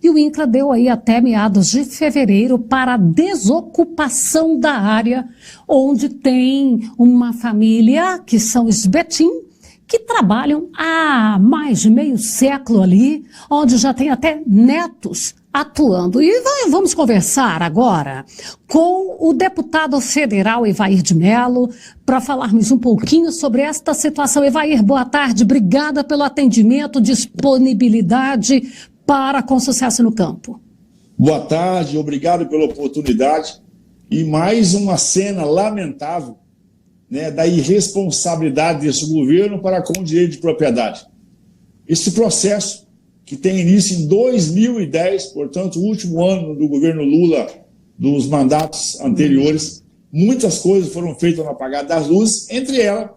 E o INCRA deu aí até meados de fevereiro para a desocupação da área, onde tem uma família, que são os Betim, que trabalham há mais de meio século ali, onde já tem até netos atuando. E vamos conversar agora com o deputado federal Evair de Mello para falarmos um pouquinho sobre esta situação. Evair, boa tarde, obrigada pelo atendimento, disponibilidade para com sucesso no campo. Boa tarde, obrigado pela oportunidade. E mais uma cena lamentável, né, da irresponsabilidade desse governo para com o direito de propriedade. Esse processo, que tem início em 2010, portanto, o último ano do governo Lula, dos mandatos anteriores, muitas coisas foram feitas no apagar das luzes, entre elas,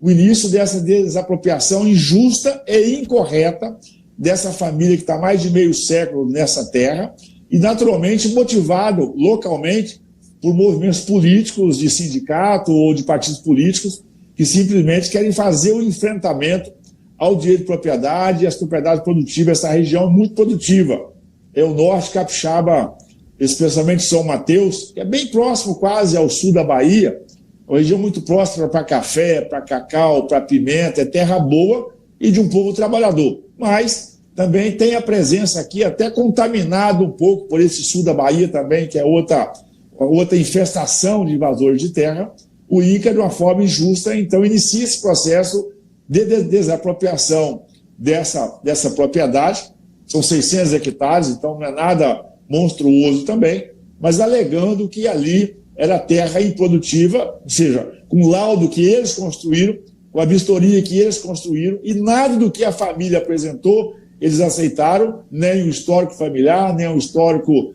o início dessa desapropriação injusta e incorreta dessa família que está há mais de meio século nessa terra e, naturalmente, motivado localmente por movimentos políticos de sindicato ou de partidos políticos que simplesmente querem fazer o enfrentamento ao direito de propriedade e às propriedades produtivas. Essa região é muito produtiva. É o norte capixaba, especialmente São Mateus, que é bem próximo quase ao sul da Bahia, uma região muito próxima para café, para cacau, para pimenta, é terra boa e de um povo trabalhador. Mas também tem a presença aqui, até contaminado um pouco por esse sul da Bahia também, que é outra infestação de invasores de terra. O INCRA, de uma forma injusta, então inicia esse processo de desapropriação dessa propriedade. São 600 hectares, então não é nada monstruoso também, mas alegando que ali era terra improdutiva, ou seja, com o laudo que eles construíram, com a vistoria que eles construíram, e nada do que a família apresentou eles aceitaram, nem o histórico familiar, nem o histórico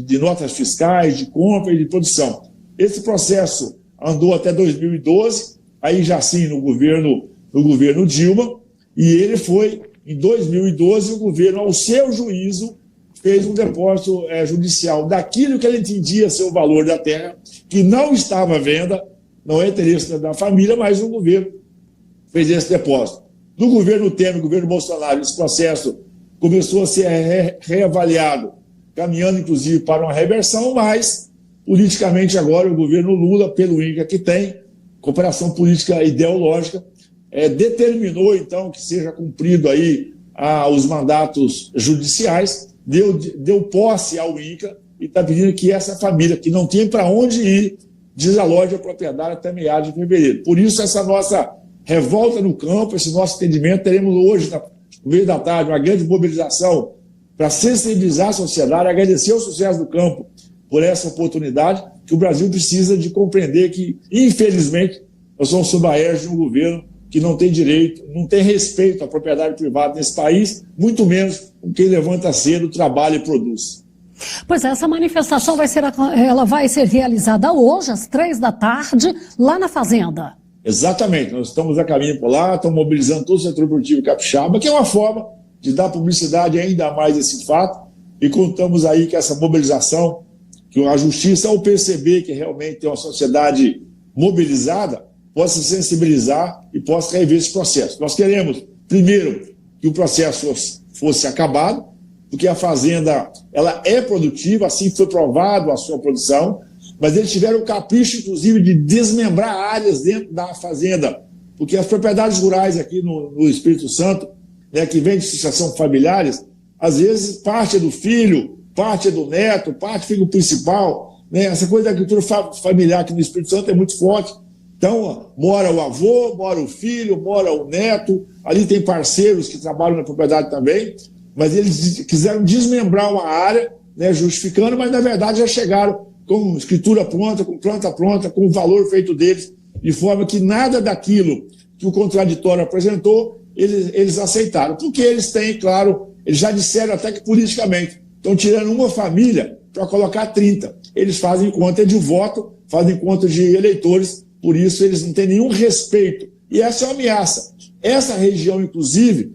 de notas fiscais, de compra e de produção. Esse processo andou até 2012, aí já sim no governo Dilma, e ele foi, em 2012, o governo, ao seu juízo, fez um depósito judicial daquilo que ele entendia ser o valor da terra, que não estava à venda, não é interesse da família, mas o governo fez esse depósito. No governo Temer, no governo Bolsonaro, esse processo começou a ser reavaliado, caminhando, inclusive, para uma reversão, mas, politicamente, agora, o governo Lula, pelo INCRA que tem, cooperação política ideológica, determinou, então, que seja cumprido aí os mandatos judiciais, deu posse ao INCRA e está pedindo que essa família, que não tem para onde ir, desaloje a propriedade até meados de fevereiro. Por isso, essa nossa revolta no campo, esse nosso entendimento, teremos hoje, no meio da tarde, uma grande mobilização para sensibilizar a sociedade, agradecer o sucesso do campo por essa oportunidade, que o Brasil precisa de compreender que, infelizmente, nós somos sob a égide de um governo que não tem direito, não tem respeito à propriedade privada nesse país, muito menos com quem levanta cedo, trabalha e produz. Pois é, essa manifestação ela vai ser realizada hoje, às 15h, lá na Fazenda. Exatamente, nós estamos a caminho por lá, estamos mobilizando todo o setor produtivo capixaba, que é uma forma de dar publicidade ainda mais a esse fato, e contamos aí que essa mobilização, que a justiça, ao perceber que realmente tem uma sociedade mobilizada, possa sensibilizar e possa rever esse processo. Nós queremos, primeiro, que o processo fosse acabado, porque a fazenda ela é produtiva, assim foi provado a sua produção, mas eles tiveram o capricho, inclusive, de desmembrar áreas dentro da fazenda, porque as propriedades rurais aqui no Espírito Santo, né, que vem de sucessão familiares, às vezes parte é do filho, parte é do neto, parte fica o principal, né? Essa coisa da agricultura familiar aqui no Espírito Santo é muito forte. Então, mora o avô, mora o filho, mora o neto, ali tem parceiros que trabalham na propriedade também, mas eles quiseram desmembrar uma área, né, justificando, mas na verdade já chegaram com escritura pronta, com planta pronta, com o valor feito deles, de forma que nada daquilo que o contraditório apresentou, eles aceitaram. Porque eles têm, claro, eles já disseram até que politicamente estão tirando uma família para colocar 30. Eles fazem conta de voto, fazem conta de eleitores, por isso eles não têm nenhum respeito. E essa é uma ameaça. Essa região, inclusive,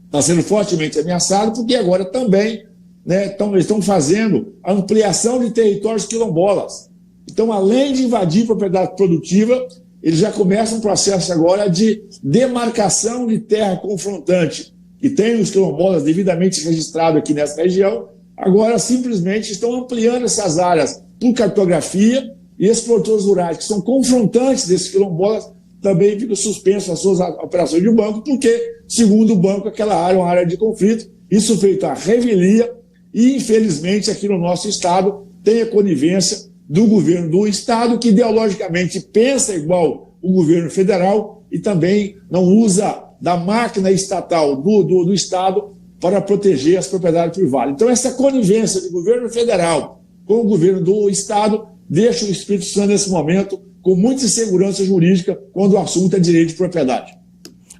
está sendo fortemente ameaçada, porque agora também, né, eles estão fazendo a ampliação de territórios quilombolas. Então, além de invadir propriedade produtiva, eles já começam um processo agora de demarcação de terra confrontante que tem os quilombolas devidamente registrados aqui nessa região, agora simplesmente estão ampliando essas áreas por cartografia, e esses produtores rurais que são confrontantes desses quilombolas também ficam suspensos as suas operações de banco, porque, segundo o banco, aquela área é uma área de conflito, isso feito à revelia, e infelizmente aqui no nosso estado tem a conivência do governo do estado, que ideologicamente pensa igual o governo federal e também não usa da máquina estatal do estado para proteger as propriedades privadas. Então essa conivência do governo federal com o governo do estado deixa o Espírito Santo nesse momento com muita insegurança jurídica quando o assunto é direito de propriedade.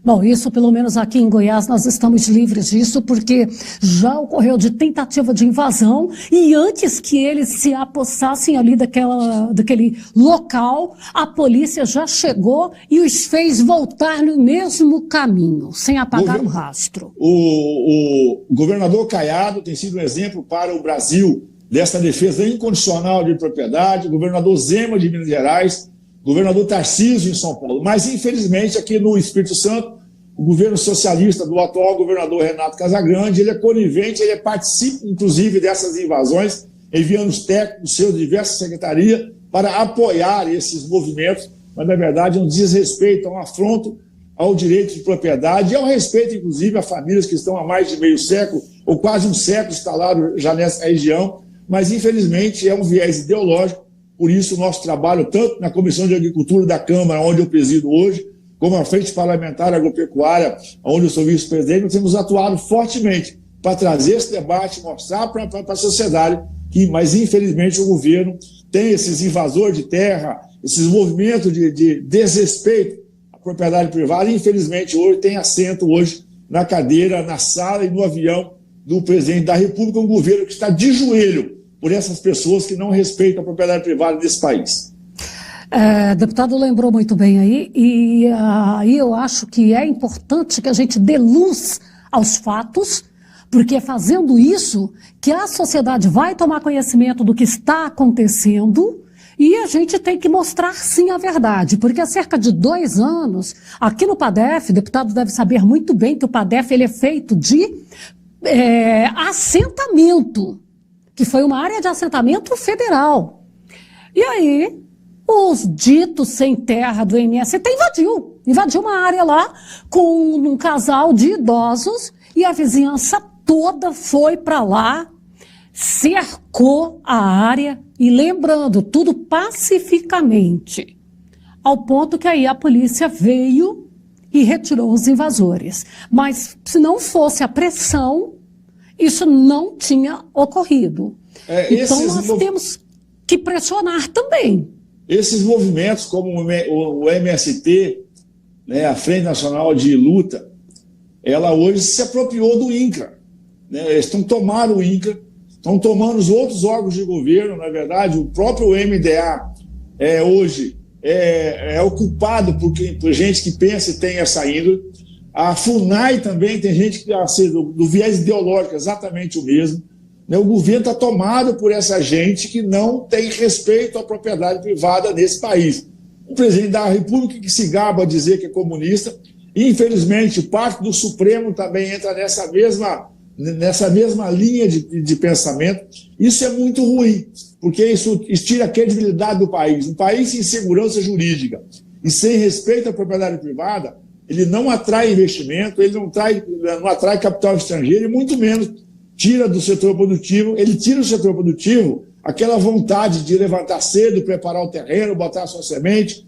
Bom, isso pelo menos aqui em Goiás nós estamos livres disso, porque já ocorreu de tentativa de invasão e antes que eles se apossassem ali daquele local, a polícia já chegou e os fez voltar no mesmo caminho, sem apagar o rastro. O governador Caiado tem sido um exemplo para o Brasil dessa defesa incondicional de propriedade, o governador Zema de Minas Gerais, governador Tarcísio em São Paulo. Mas, infelizmente, aqui no Espírito Santo, o governo socialista do atual governador Renato Casagrande, ele é conivente, ele participa, inclusive, dessas invasões, enviando os técnicos seus de diversas secretarias para apoiar esses movimentos, mas, na verdade, é um desrespeito, é um afronto ao direito de propriedade e ao respeito, inclusive, a famílias que estão há mais de meio século ou quase um século instalados já nessa região, mas, infelizmente, é um viés ideológico. Por isso, o nosso trabalho, tanto na Comissão de Agricultura da Câmara, onde eu presido hoje, como a Frente Parlamentar Agropecuária, onde eu sou vice-presidente, nós temos atuado fortemente para trazer esse debate, mostrar para a sociedade que, mas, infelizmente, o governo tem esses invasores de terra, esses movimentos de desrespeito à propriedade privada, e, infelizmente, hoje tem assento hoje na cadeira, na sala e no avião do presidente da República, um governo que está de joelho por essas pessoas que não respeitam a propriedade privada desse país. Deputado lembrou muito bem aí, e aí eu acho que é importante que a gente dê luz aos fatos, porque é fazendo isso que a sociedade vai tomar conhecimento do que está acontecendo e a gente tem que mostrar sim a verdade, porque há cerca de 2 anos, aqui no PADEF, o deputado deve saber muito bem que o PADEF ele é feito de assentamento, que foi uma área de assentamento federal. E aí, os ditos sem terra do MST invadiu uma área lá com um casal de idosos e a vizinhança toda foi para lá, cercou a área e, lembrando, tudo pacificamente, ao ponto que aí a polícia veio e retirou os invasores. Mas se não fosse a pressão, isso não tinha ocorrido. Então nós temos que pressionar também. Esses movimentos como o MST, né, a Frente Nacional de Luta, ela hoje se apropriou do INCRA. Né, eles estão tomando o INCRA, estão tomando os outros órgãos de governo, na verdade, o próprio MDA hoje é ocupado por gente que pensa e tem essa índole. A FUNAI também tem gente que do viés ideológico exatamente o mesmo. Né? O governo está tomado por essa gente que não tem respeito à propriedade privada nesse país. O presidente da República que se gaba a dizer que é comunista, e infelizmente parte do Supremo também entra nessa mesma linha de pensamento. Isso é muito ruim, porque isso tira a credibilidade do país. Um país sem segurança jurídica e sem respeito à propriedade privada, ele não atrai investimento, ele não atrai capital estrangeiro e muito menos tira do setor produtivo. Ele tira do setor produtivo aquela vontade de levantar cedo, preparar o terreno, botar a sua semente,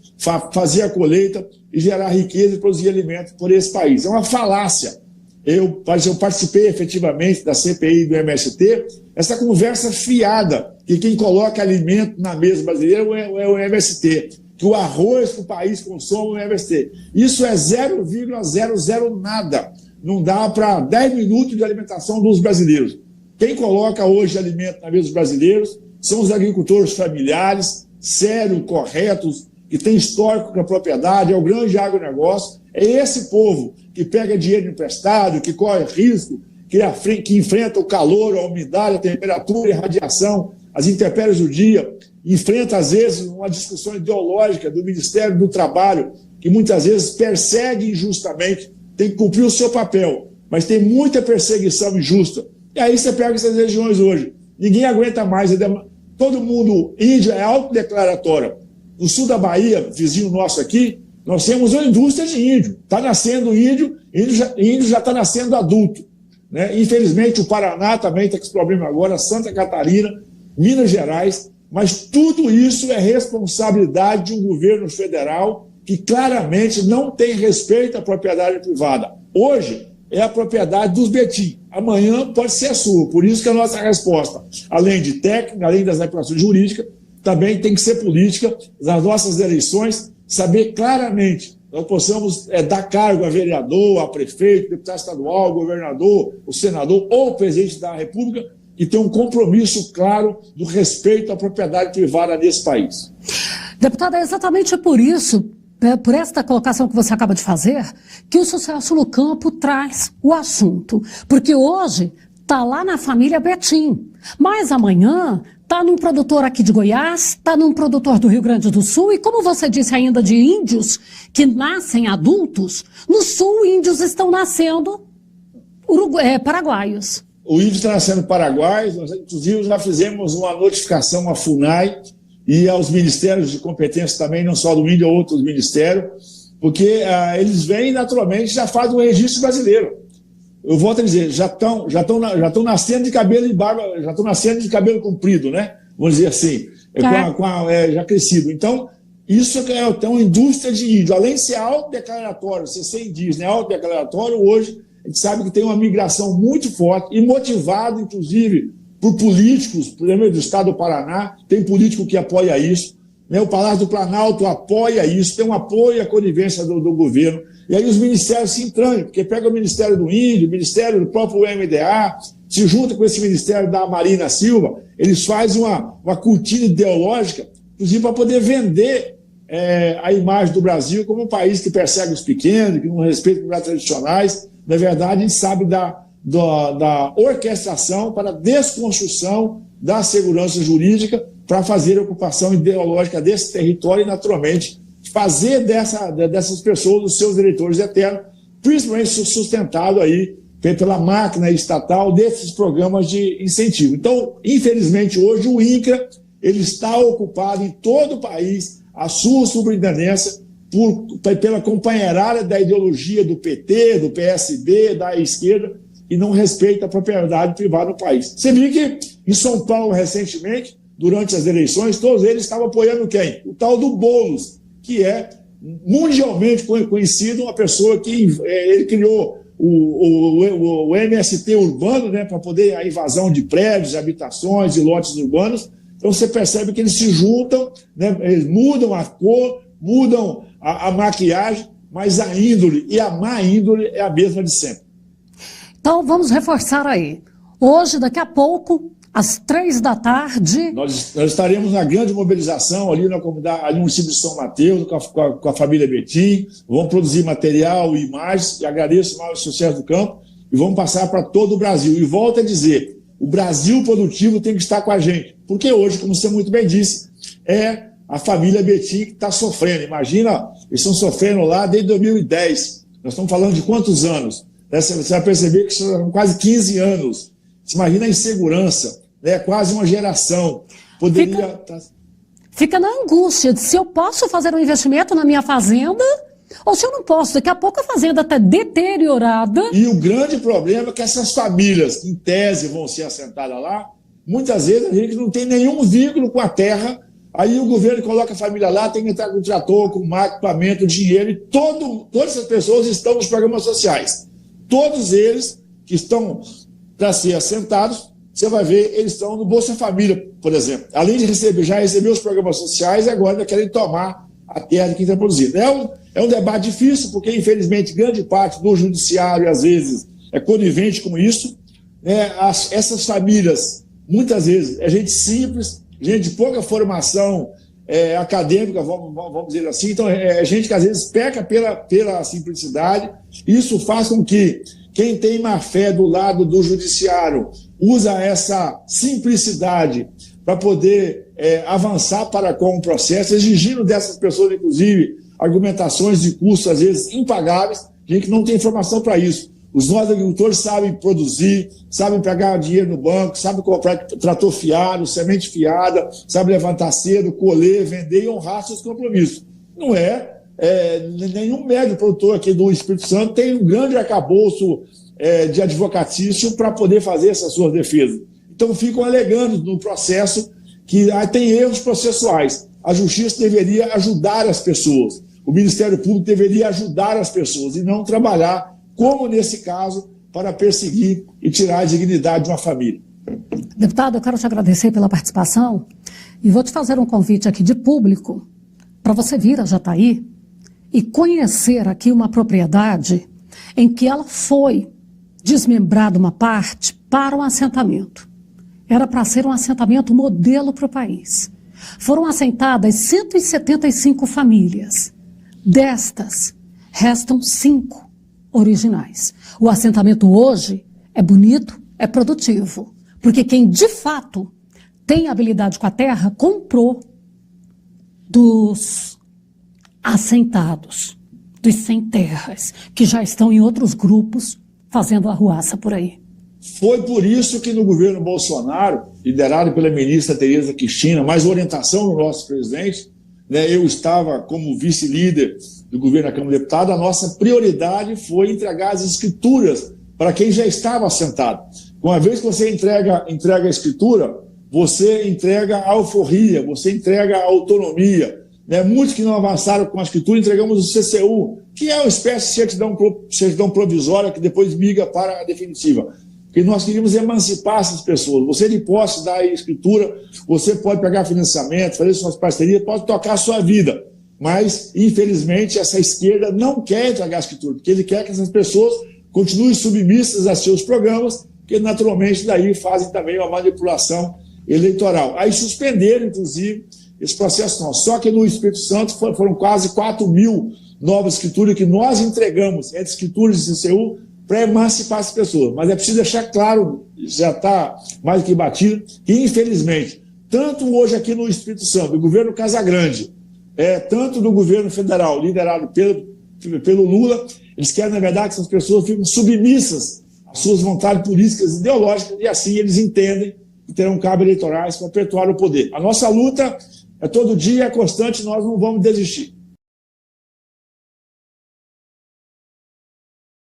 fazer a colheita e gerar riqueza e produzir alimentos por esse país. É uma falácia. Eu participei efetivamente da CPI do MST, essa conversa fiada que quem coloca alimento na mesa brasileira é o MST, que o arroz que o país consome é o MST. Isso é 0,00 nada. Não dá para 10 minutos de alimentação dos brasileiros. Quem coloca hoje alimento na mesa dos brasileiros são os agricultores familiares, sérios, corretos, que têm histórico com a propriedade, é o grande agronegócio. É esse povo que pega dinheiro emprestado, que corre risco, que enfrenta o calor, a umidade, a temperatura e a radiação, as intempéries do dia, enfrenta, às vezes, uma discussão ideológica do Ministério do Trabalho, que muitas vezes persegue injustamente, tem que cumprir o seu papel, mas tem muita perseguição injusta. E aí você pega essas regiões hoje, ninguém aguenta mais, todo mundo índio é autodeclaratório. No sul da Bahia, vizinho nosso aqui, nós temos uma indústria de índio. Está nascendo índio já está nascendo adulto. Né? Infelizmente, o Paraná também está com esse problema agora, Santa Catarina, Minas Gerais, mas tudo isso é responsabilidade de um governo federal que claramente não tem respeito à propriedade privada. Hoje é a propriedade dos Betim, amanhã pode ser a sua. Por isso que a nossa resposta, além de técnica, além das aplicações jurídicas, também tem que ser política, nas nossas eleições, saber claramente, nós possamos dar cargo a vereador, a prefeito, deputado estadual, governador, o senador ou o presidente da República, e ter um compromisso claro do respeito à propriedade privada nesse país. Deputada, é exatamente por isso, por esta colocação que você acaba de fazer, que o Sucesso no Campo traz o assunto. Porque hoje está lá na família Betim, mas amanhã está num produtor aqui de Goiás, está num produtor do Rio Grande do Sul, e como você disse ainda de índios que nascem adultos, no Sul índios estão nascendo paraguaios. O índio está nascendo paraguaios, nós inclusive já fizemos uma notificação à FUNAI e aos ministérios de competência também, não só do índio, outros ministérios, porque eles vêm naturalmente, já fazem o registro brasileiro. Eu volto a dizer, já estão nascendo de cabelo e barba, já estão nascendo de cabelo comprido, né? Vamos dizer assim, já crescido. Então, isso é uma indústria de índio. Além de ser autodeclaratório, ser indígena, autodeclaratório, hoje a gente sabe que tem uma migração muito forte e motivado, inclusive, por políticos, por exemplo, do estado do Paraná, tem político que apoia isso, né? O Palácio do Planalto apoia isso, tem um apoio à conivência do governo. E aí os ministérios se entranham, porque pega o Ministério do Índio, o Ministério do próprio MDA, se junta com esse Ministério da Marina Silva, eles fazem uma cortina ideológica, inclusive para poder vender a imagem do Brasil como um país que persegue os pequenos, que não respeita os lugares tradicionais. Na verdade, a gente sabe da orquestração para a desconstrução da segurança jurídica para fazer a ocupação ideológica desse território e, naturalmente, fazer dessas pessoas os seus eleitores eternos, principalmente sustentado aí pela máquina estatal desses programas de incentivo. Então, infelizmente, hoje o INCRA ele está ocupado em todo o país, a sua superintendência, pela companheirada da ideologia do PT, do PSB, da esquerda, e não respeita a propriedade privada no país. Você viu que em São Paulo, recentemente, durante as eleições, todos eles estavam apoiando quem? O tal do Boulos, que é mundialmente conhecido, uma pessoa que ele criou o MST urbano, né, para poder a invasão de prédios, habitações e lotes urbanos. Então você percebe que eles se juntam, né, eles mudam a cor, mudam a maquiagem, mas a índole e a má índole é a mesma de sempre. Então vamos reforçar aí. Hoje, daqui a pouco, às 3 da tarde... Nós estaremos na grande mobilização ali na comunidade, ali no município de São Mateus, com a família Betim. Vamos produzir material e imagens, e agradeço mais o Sucesso do Campo, e vamos passar para todo o Brasil. E volto a dizer, o Brasil produtivo tem que estar com a gente, porque hoje, como você muito bem disse, é a família Betim que está sofrendo. Imagina, eles estão sofrendo lá desde 2010. Nós estamos falando de quantos anos? Você vai perceber que são quase 15 anos. Você imagina a insegurança, né? Quase uma geração. Fica na angústia de se eu posso fazer um investimento na minha fazenda ou se eu não posso. Daqui a pouco a fazenda está deteriorada. E o grande problema é que essas famílias, que em tese vão ser assentadas lá, muitas vezes a gente não tem nenhum vínculo com a terra. Aí o governo coloca a família lá, tem que entrar com trator, com máquina, equipamento, dinheiro, e todas essas pessoas estão nos programas sociais. Todos eles que estão para ser assentados, você vai ver, eles estão no Bolsa Família, por exemplo. Além de já receber os programas sociais, agora querem tomar a terra de quem está produzindo. É um debate difícil, porque, infelizmente, grande parte do judiciário, às vezes, é conivente com isso. Né? Essas famílias, muitas vezes, é gente simples, gente de pouca formação acadêmica, vamos dizer assim. Então, é gente que, às vezes, peca pela simplicidade. Isso faz com que quem tem má fé do lado do judiciário usa essa simplicidade para poder avançar para com o processo, exigindo dessas pessoas, inclusive, argumentações de custos, às vezes, impagáveis, gente que não tem informação para isso. Os nossos agricultores sabem produzir, sabem pegar dinheiro no banco, sabem comprar trator fiado, semente fiada, sabem levantar cedo, colher, vender e honrar seus compromissos. Não nenhum médio produtor aqui do Espírito Santo tem um grande arcabouço de advocatício para poder fazer essas suas defesas. Então ficam alegando no processo que tem erros processuais. A justiça deveria ajudar as pessoas, o Ministério Público deveria ajudar as pessoas e não trabalhar, como nesse caso, para perseguir e tirar a dignidade de uma família. Deputado, eu quero te agradecer pela participação e vou te fazer um convite aqui de público para você vir a Jataí e conhecer aqui uma propriedade em que ela foi desmembrada uma parte para um assentamento. Era para ser um assentamento modelo para o país. Foram assentadas 175 famílias. Destas, restam 5 originais. O assentamento hoje é bonito, é produtivo, porque quem de fato tem habilidade com a terra comprou dos assentados, dos sem terras, que já estão em outros grupos fazendo arruaça por aí. Foi por isso que no governo Bolsonaro, liderado pela ministra Tereza Cristina, mais orientação do nosso presidente, eu estava como vice-líder do governo da Câmara de Deputados, a nossa prioridade foi entregar as escrituras para quem já estava assentado. Uma vez que você entrega a escritura, você entrega a alforria, você entrega a autonomia. Muitos que não avançaram com a escritura, entregamos o CCU, que é uma espécie de certidão provisória que depois migra para a definitiva. Porque nós queríamos emancipar essas pessoas. Você de posse da escritura, você pode pegar financiamento, fazer suas parcerias, pode tocar a sua vida. Mas, infelizmente, essa esquerda não quer entregar a escritura, porque ele quer que essas pessoas continuem submissas a seus programas, que naturalmente daí fazem também uma manipulação eleitoral. Aí suspenderam, inclusive, esse processo não. Só que no Espírito Santo foram quase 4.000 novas escrituras que nós entregamos, entre escrituras e CCU, para emancipar as pessoas. Mas é preciso deixar claro, já está mais que batido, que infelizmente, tanto hoje aqui no Espírito Santo, do governo Casagrande, tanto do governo federal, liderado pelo Lula, eles querem, na verdade, que essas pessoas fiquem submissas às suas vontades políticas e ideológicas, e assim eles entendem que terão cabos eleitorais para perpetuar o poder. A nossa luta é todo dia, é constante, nós não vamos desistir.